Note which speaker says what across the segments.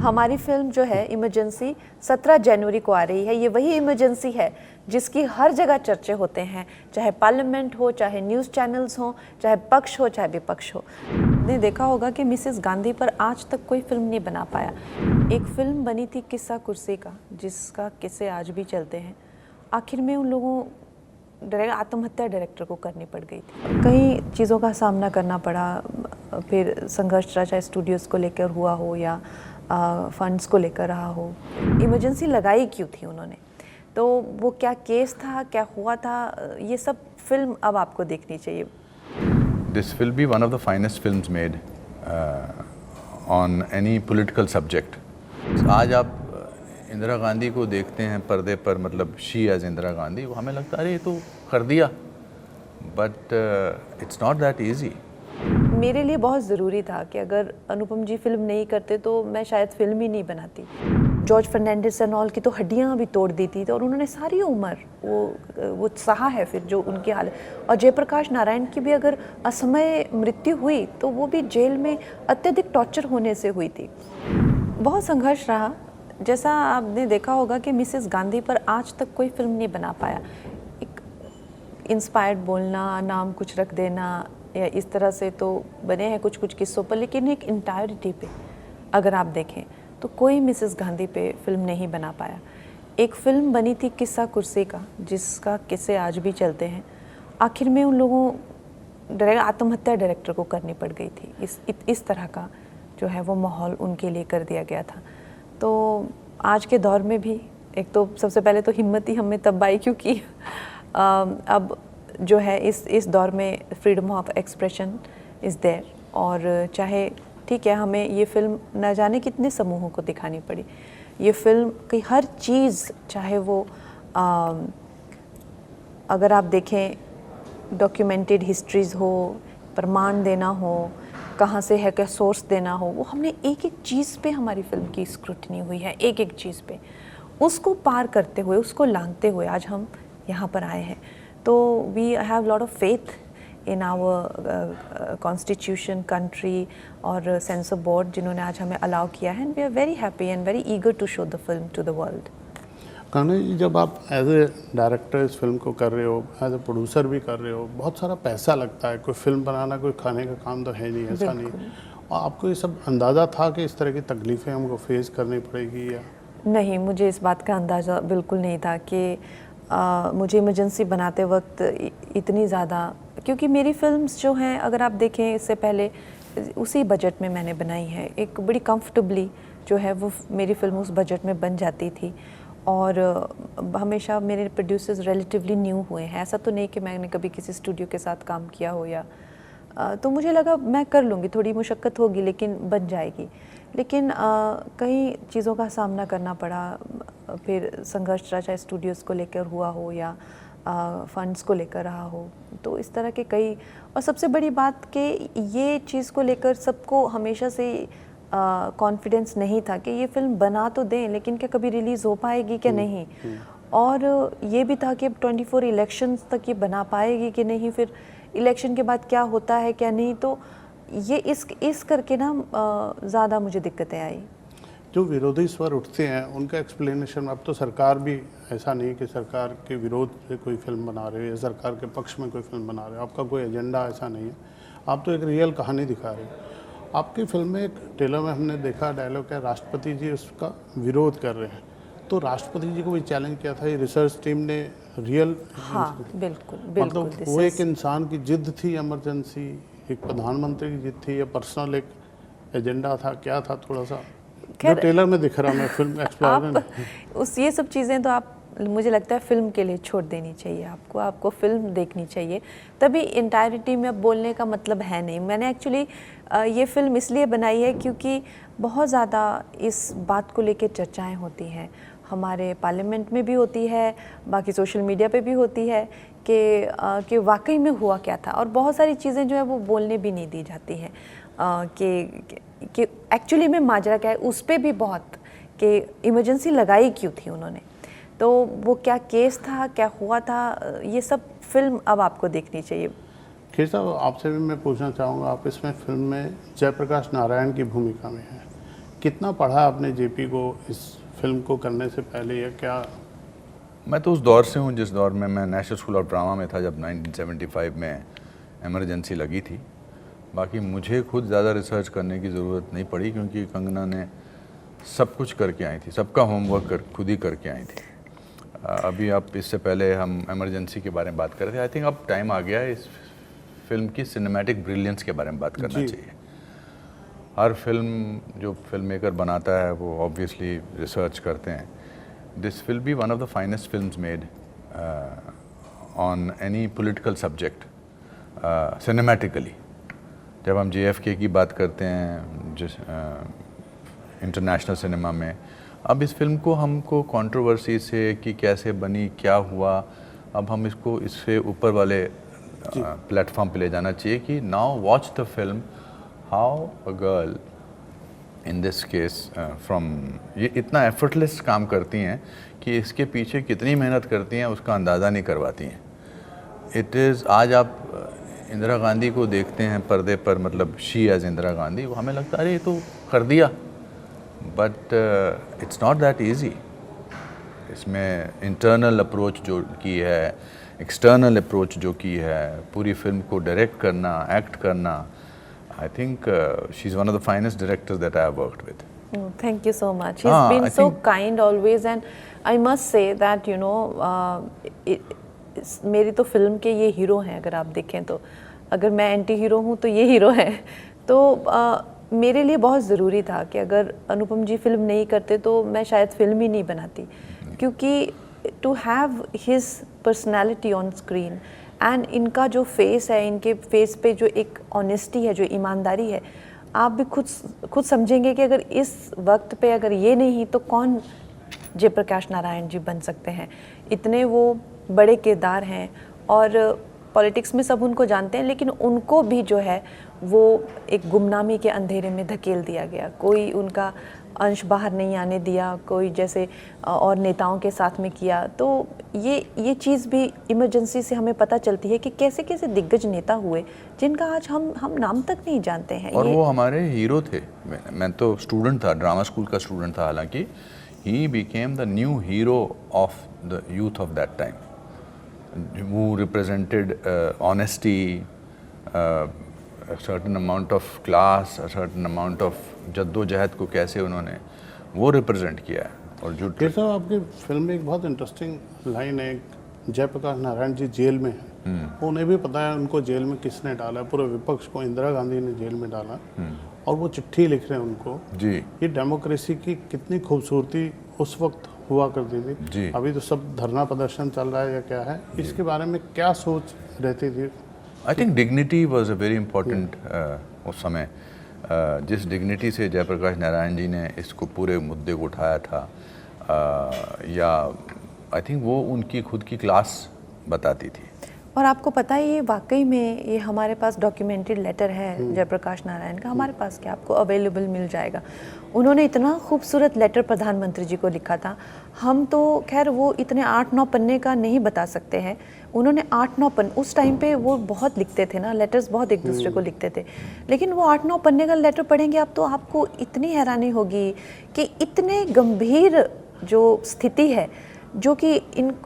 Speaker 1: हमारी फिल्म जो है इमरजेंसी 17 जनवरी को आ रही है। ये वही इमरजेंसी है जिसकी हर जगह चर्चे होते हैं, चाहे पार्लियामेंट हो, चाहे न्यूज़ चैनल्स हो, चाहे पक्ष हो, चाहे विपक्ष हो। आपने देखा होगा कि मिसेस गांधी पर आज तक कोई फिल्म नहीं बना पाया। एक फिल्म बनी थी किस्सा कुर्सी का, जिसका किस्से आज भी चलते हैं। आखिर में उन लोगों आत्महत्या डायरेक्टर को करनी पड़ गई थी। कई चीज़ों का सामना करना पड़ा, फिर संघर्ष रहा, चाहे स्टूडियोज़ को लेकर हुआ हो या फंड्स को लेकर रहा हो। इमरजेंसी लगाई क्यों थी उन्होंने, तो वो क्या केस था, क्या हुआ था, ये सब फिल्म अब आपको देखनी चाहिए।
Speaker 2: This will be one of the finest films made on any political subject. आज आप इंदिरा गांधी को देखते हैं पर्दे पर, मतलब शी एज इंदिरा गांधी, वो हमें लगता है अरे ये तो कर दिया, but it's not that easy.
Speaker 1: मेरे लिए बहुत ज़रूरी था कि अगर अनुपम जी फिल्म नहीं करते तो मैं शायद फिल्म ही नहीं बनाती। जॉर्ज फर्नांडिस एंड ऑल की तो हड्डियां भी तोड़ दी थी, तो और उन्होंने सारी उम्र वो सहा है फिर जो उनकी हालत। और जयप्रकाश नारायण की भी अगर असमय मृत्यु हुई तो वो भी जेल में अत्यधिक टॉर्चर होने से हुई थी। बहुत संघर्ष रहा। जैसा आपने देखा होगा कि मिसेस गांधी पर आज तक कोई फिल्म नहीं बना पाया। एक इंस्पायर्ड बोलना, नाम कुछ रख देना या इस तरह से तो बने हैं कुछ कुछ किस्सों पर, लेकिन एक इंटायरिटी पे अगर आप देखें तो कोई मिसेस गांधी पे फिल्म नहीं बना पाया। एक फिल्म बनी थी किस्सा कुर्सी का, जिसका किस्से आज भी चलते हैं। आखिर में उन लोगों आत्महत्या डायरेक्टर को करनी पड़ गई थी। इस तरह का जो है वो माहौल उनके लिए कर दिया गया था। तो आज के दौर में भी एक तो सबसे पहले तो हिम्मत ही हमें तब आई क्योंकि अब जो है इस दौर में freedom of expression is there. और चाहे ठीक है, हमें ये फिल्म न जाने कितने समूहों को दिखानी पड़ी। ये फिल्म की हर चीज़, चाहे वो अगर आप देखें डॉक्यूमेंटेड हिस्ट्रीज़ हो, प्रमाण देना हो, कहाँ से है क्या सोर्स देना हो, वो हमने एक एक चीज़ पे हमारी फिल्म की स्क्रूटनी हुई है, एक एक चीज़ पे। उसको पार करते हुए, उसको लांघते हुए आज हम यहाँ पर आए हैं। तो we have lot of faith in our constitution, country और सेंसर बोर्ड, जिन्होंने आज हमें अलाउ किया है। And we are very happy and very eager to show the film to the world.
Speaker 3: Kanha ji, जब आप एज ए डायरेक्टर इस फिल्म को कर रहे हो, एज ए प्रोड्यूसर भी कर रहे हो, बहुत सारा पैसा लगता है। कोई फिल्म बनाना कोई खाने का काम तो है नहीं, ऐसा नहीं। और आपको ये सब अंदाज़ा था कि इस तरह की तकलीफ़ें हमको फेस करनी पड़ेगी या
Speaker 1: नहीं? मुझे इस बात का अंदाज़ा बिल्कुल नहीं था कि मुझे इमरजेंसी बनाते वक्त इतनी ज़्यादा, क्योंकि मेरी फिल्म्स जो हैं अगर आप देखें इससे पहले उसी बजट में मैंने बनाई है। एक बड़ी कंफर्टेबली जो है वो मेरी फिल्म उस बजट में बन जाती थी। और हमेशा मेरे प्रोड्यूसर्स रिलेटिवली न्यू हुए हैं। ऐसा तो नहीं कि मैंने कभी किसी स्टूडियो के साथ काम किया हो या तो मुझे लगा मैं कर लूँगी, थोड़ी मुशक्क़त होगी लेकिन बन जाएगी। लेकिन कई चीज़ों का सामना करना पड़ा, फिर संघर्ष रहा, चाहे स्टूडियोज़ को लेकर हुआ हो या फंड्स को लेकर रहा हो। तो इस तरह के कई, और सबसे बड़ी बात कि ये चीज़ को लेकर सबको हमेशा से कॉन्फिडेंस नहीं था कि ये फिल्म बना तो दें लेकिन क्या कभी रिलीज़ हो पाएगी कि नहीं। और ये भी था कि अब 24 इलेक्शंस तक ये बना पाएगी कि नहीं, फिर इलेक्शन के बाद क्या होता है क्या नहीं। तो ये इस करके ना ज़्यादा मुझे दिक्कतें आई।
Speaker 3: जो विरोधी स्वर उठते हैं उनका एक्सप्लेनेशन, अब तो सरकार भी ऐसा नहीं कि सरकार के विरोध से कोई फिल्म बना रहे हो या सरकार के पक्ष में कोई फिल्म बना रहे हो, आपका कोई एजेंडा ऐसा नहीं है। आप तो एक रियल कहानी दिखा रहे हो। आपकी फिल्म में एक ट्रेलर में हमने देखा डायलॉग है, राष्ट्रपति जी उसका विरोध कर रहे हैं। तो राष्ट्रपति जी को भी चैलेंज किया था ये रिसर्च टीम ने, रियल।
Speaker 1: हाँ बिल्कुल
Speaker 3: मतलब वो एक इंसान की जिद थी, इमरजेंसी एक प्रधानमंत्री की जिद थी या पर्सनल एक एजेंडा था, क्या था? थोड़ा सा जो ट्रेलर में दिख रहा मैं फिल्म एक्सप्लोर
Speaker 1: उस ये सब चीज़ें तो आप, मुझे लगता है फिल्म के लिए छोड़ देनी चाहिए आपको फिल्म देखनी चाहिए। तभी इंटायरिटी में अब बोलने का मतलब है नहीं। मैंने एक्चुअली ये फिल्म इसलिए बनाई है क्योंकि बहुत ज़्यादा इस बात को लेकर चर्चाएं होती हैं, हमारे पार्लियामेंट में भी होती है, बाकी सोशल मीडिया पे भी होती है कि वाकई में हुआ क्या था। और बहुत सारी चीज़ें जो है वो बोलने भी नहीं दी जाती हैं कि एक्चुअली में माजरा क्या है। उस पर भी बहुत कि इमरजेंसी लगाई क्यों थी उन्होंने, तो वो क्या केस था, क्या हुआ था, ये सब फिल्म अब आपको देखनी चाहिए।
Speaker 3: खैर साहब, आपसे भी मैं पूछना चाहूँगा, आप इसमें फिल्म में जयप्रकाश नारायण की भूमिका में हैं। कितना पढ़ा आपने जेपी को इस फिल्म को करने से पहले, या क्या?
Speaker 2: मैं तो उस दौर से हूँ जिस दौर में मैं नेशनल स्कूल ऑफ ड्रामा में था, जब 1975 में इमरजेंसी लगी थी। बाकी मुझे खुद ज़्यादा रिसर्च करने की ज़रूरत नहीं पड़ी, क्योंकि कंगना ने सब कुछ करके आई थी, सबका होमवर्क खुद ही करके आई थी। अभी आप इससे पहले हम इमरजेंसी के बारे में बात कर रहे थे। आई थिंक अब टाइम आ गया है इस फिल्म की सिनेमैटिक ब्रिलियंस के बारे में बात करना चाहिए। हर फिल्म जो फिल्म मेकर बनाता है वो ऑब्वियसली रिसर्च करते हैं। This will be one of the finest films made on any political subject cinematically. जब हम JFK की बात करते हैं जिस इंटरनेशनल सिनेमा में, अब इस फिल्म को हमको कंट्रोवर्सी से कि कैसे बनी, क्या हुआ, अब हम इसको इससे ऊपर वाले प्लेटफॉर्म पे ले जाना चाहिए कि now watch the film how a girl in this case from, ये इतना एफर्टलेस काम करती हैं कि इसके पीछे कितनी मेहनत करती हैं उसका अंदाज़ा नहीं करवाती हैं। इट इज़, आज आप इंदिरा गांधी को देखते हैं पर्दे पर, मतलब शी एज इंदिरा गांधी, वो हमें लगता है अरे ये तो कर दिया, but it's not that easy. इसमें इंटरनल अप्रोच जो की है, एक्सटर्नल अप्रोच जो की है, पूरी फिल्म को डायरेक्ट करना, एक्ट करना, I think she is one of the finest directors that I have worked with.
Speaker 1: Thank you so much. He's been so kind always, and I must say that मेरी तो film के ये hero हैं। अगर आप देखें तो, अगर मैं एंटी हीरो हूँ तो ये हीरो हैं। तो मेरे लिए बहुत ज़रूरी था कि अगर अनुपम जी फिल्म नहीं करते तो मैं शायद फिल्म ही नहीं बनाती, क्योंकि to have his personality on screen and इनका जो फेस है, इनके फेस पे जो एक ऑनेस्टी है, जो ईमानदारी है, आप भी खुद समझेंगे कि अगर इस वक्त पे अगर ये नहीं तो कौन जयप्रकाश नारायण जी बन सकते हैं। इतने वो बड़े किरदार हैं और पॉलिटिक्स में सब उनको जानते हैं, लेकिन उनको भी जो है वो एक गुमनामी के अंधेरे में धकेल दिया गया। कोई उनका अंश बाहर नहीं आने दिया, कोई जैसे और नेताओं के साथ में किया। तो ये चीज़ भी इमरजेंसी से हमें पता चलती है कि कैसे कैसे दिग्गज नेता हुए जिनका आज हम नाम तक नहीं जानते हैं।
Speaker 2: और वो हमारे हीरो थे। मैं तो स्टूडेंट था, ड्रामा स्कूल का स्टूडेंट था, हालांकि he became the new hero of the youth of that time, who represented honesty, a certain amount of class, a certain amount of जद्दोजहद को कैसे उन्होंने वो रिप्रेजेंट किया है। और जो
Speaker 3: साहब आपकी फिल्म में एक बहुत इंटरेस्टिंग लाइन है, जयप्रकाश नारायण जी जेल में हैं, उन्हें भी पता है उनको जेल में किसने डाला, पूरे विपक्ष को इंदिरा गांधी ने जेल में डाला, और वो चिट्ठी लिख रहे हैं उनको
Speaker 2: जी।
Speaker 3: ये डेमोक्रेसी की कितनी खूबसूरती उस वक्त हुआ करती थी
Speaker 2: जी।
Speaker 3: अभी तो सब धरना प्रदर्शन चल रहा है या क्या है, इसके बारे में क्या सोच रहती थी?
Speaker 2: I think dignity was a very important उस समय। जिस डिग्निटी से जयप्रकाश नारायण जी ने इसको पूरे मुद्दे को उठाया था, या आई थिंक वो उनकी खुद की क्लास बताती थी।
Speaker 1: और आपको पता है ये वाकई में ये हमारे पास डॉक्यूमेंटेड लेटर है जयप्रकाश नारायण का, हमारे पास क्या, आपको अवेलेबल मिल जाएगा। उन्होंने इतना खूबसूरत लेटर प्रधानमंत्री जी को लिखा था। हम तो खैर वो इतने 8-9 पन्ने का नहीं बता सकते हैं, उन्होंने 8-9 पन्ने, उस टाइम पे वो बहुत लिखते थे ना, लेटर्स बहुत एक दूसरे को लिखते थे, लेकिन वो 8-9 पन्ने का लेटर पढ़ेंगे आप तो आपको इतनी हैरानी होगी कि इतने गंभीर जो स्थिति है, जो कि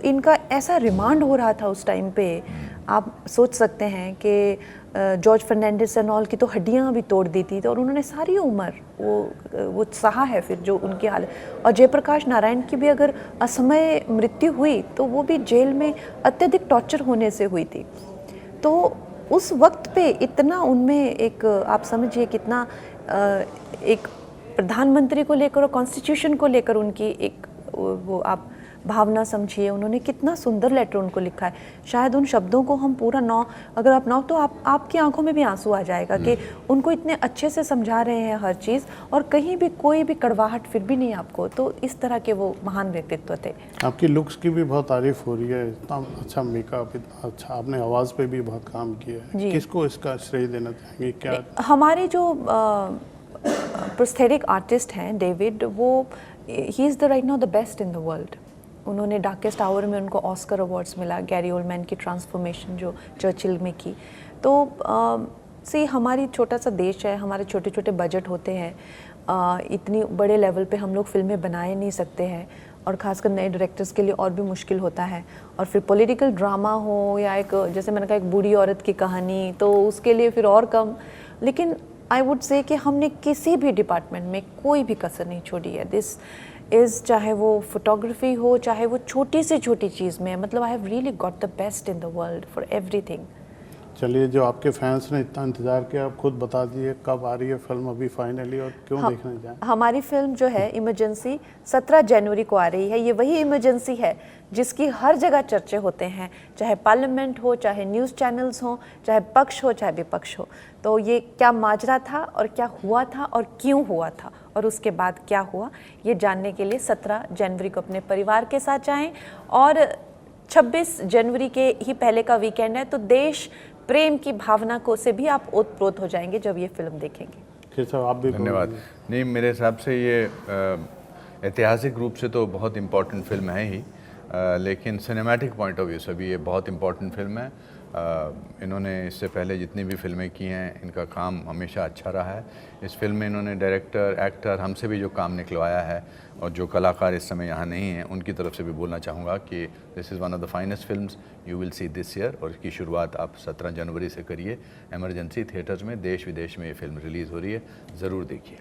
Speaker 1: इनका ऐसा रिमांड हो रहा था उस टाइम पे। आप सोच सकते हैं कि जॉर्ज फर्नांडिस एंड ऑल की तो हड्डियां भी तोड़ दी थी, और उन्होंने सारी उम्र वो सहा है फिर जो उनकी हालत। और जयप्रकाश नारायण की भी अगर असमय मृत्यु हुई तो वो भी जेल में अत्यधिक टॉर्चर होने से हुई थी। तो उस वक्त पे इतना उनमें एक, आप समझिए कितना एक प्रधानमंत्री को लेकर और कॉन्स्टिट्यूशन को लेकर उनकी एक वो आप भावना समझिए। उन्होंने कितना सुंदर लेटर उनको लिखा है। शायद उन शब्दों को हम पूरा अगर आप तो आपकी आंखों में भी आंसू आ जाएगा कि उनको इतने अच्छे से समझा रहे हैं हर चीज़, और कहीं भी कोई भी कड़वाहट फिर भी नहीं आपको। तो इस तरह के वो महान व्यक्तित्व थे। आपकी
Speaker 3: लुक्स की भी बहुत तारीफ हो रही है, इतना अच्छा मेकअप, इतना अच्छा, आपने आवाज़ पे भी बहुत काम किया है। किसको इसका श्रेय देना चाहेंगे? क्या
Speaker 1: हमारे जो प्रोस्थेटिक आर्टिस्ट हैं डेविड, वो he is the right now the best in the world. उन्होंने डार्केस्ट आवर में उनको ऑस्कर अवार्ड्स मिला, गैरी ओल्डमैन की ट्रांसफॉर्मेशन जो चर्चिल में की। तो हमारी छोटा सा देश है, हमारे छोटे छोटे बजट होते हैं, इतनी बड़े लेवल पे हम लोग फिल्में बनाए नहीं सकते हैं, और ख़ासकर नए डायरेक्टर्स के लिए और भी मुश्किल होता है। और फिर पॉलिटिकल ड्रामा हो या एक, जैसे मैंने कहा, एक बूढ़ी औरत की कहानी, तो उसके लिए फिर और कम। लेकिन आई वुड से कि हमने किसी भी डिपार्टमेंट में कोई भी कसर नहीं छोड़ी है। दिस इज़, चाहे वो फोटोग्राफी हो, चाहे वो छोटी से छोटी चीज़ में, मतलब I have really got the best in the world for everything.
Speaker 3: चलिए, जो आपके फैंस ने इतना इंतज़ार किया, आप खुद बता दीजिए कब आ रही है फिल्म अभी फाइनली, और क्यों देखने जाएं?
Speaker 1: हमारी फिल्म जो है इमरजेंसी 17 जनवरी को आ रही है। ये वही इमरजेंसी है जिसकी हर जगह चर्चे होते हैं, चाहे पार्लियामेंट हो, चाहे न्यूज़ चैनल्स हो, चाहे पक्ष हो, चाहे विपक्ष हो। तो ये क्या माजरा था और क्या हुआ था और क्यों हुआ था और उसके बाद क्या हुआ, ये जानने के लिए 17 जनवरी को अपने परिवार के साथ जाएं। और 26 जनवरी के ही पहले का वीकेंड है, तो देश प्रेम की भावना को से भी आप ओतप्रोत हो जाएंगे जब ये फिल्म देखेंगे।
Speaker 3: खैर साहब, आप भी
Speaker 2: धन्यवाद। नहीं, मेरे हिसाब से ये ऐतिहासिक रूप से तो बहुत इम्पोर्टेंट फिल्म है ही, लेकिन सिनेमैटिक पॉइंट ऑफ व्यू से भी ये बहुत इम्पोर्टेंट फिल्म है। इन्होंने इससे पहले जितनी भी फिल्में की हैं, इनका काम हमेशा अच्छा रहा है। इस फिल्म में इन्होंने डायरेक्टर, एक्टर, हमसे भी जो काम निकलवाया है, और जो कलाकार इस समय यहाँ नहीं हैं, उनकी तरफ से भी बोलना चाहूँगा कि this is one of the finest films you will see this year. और इसकी शुरुआत आप 17 जनवरी से करिए। एमरजेंसी थिएटर्स में देश विदेश में ये फिल्म रिलीज़ हो रही है, ज़रूर देखिए।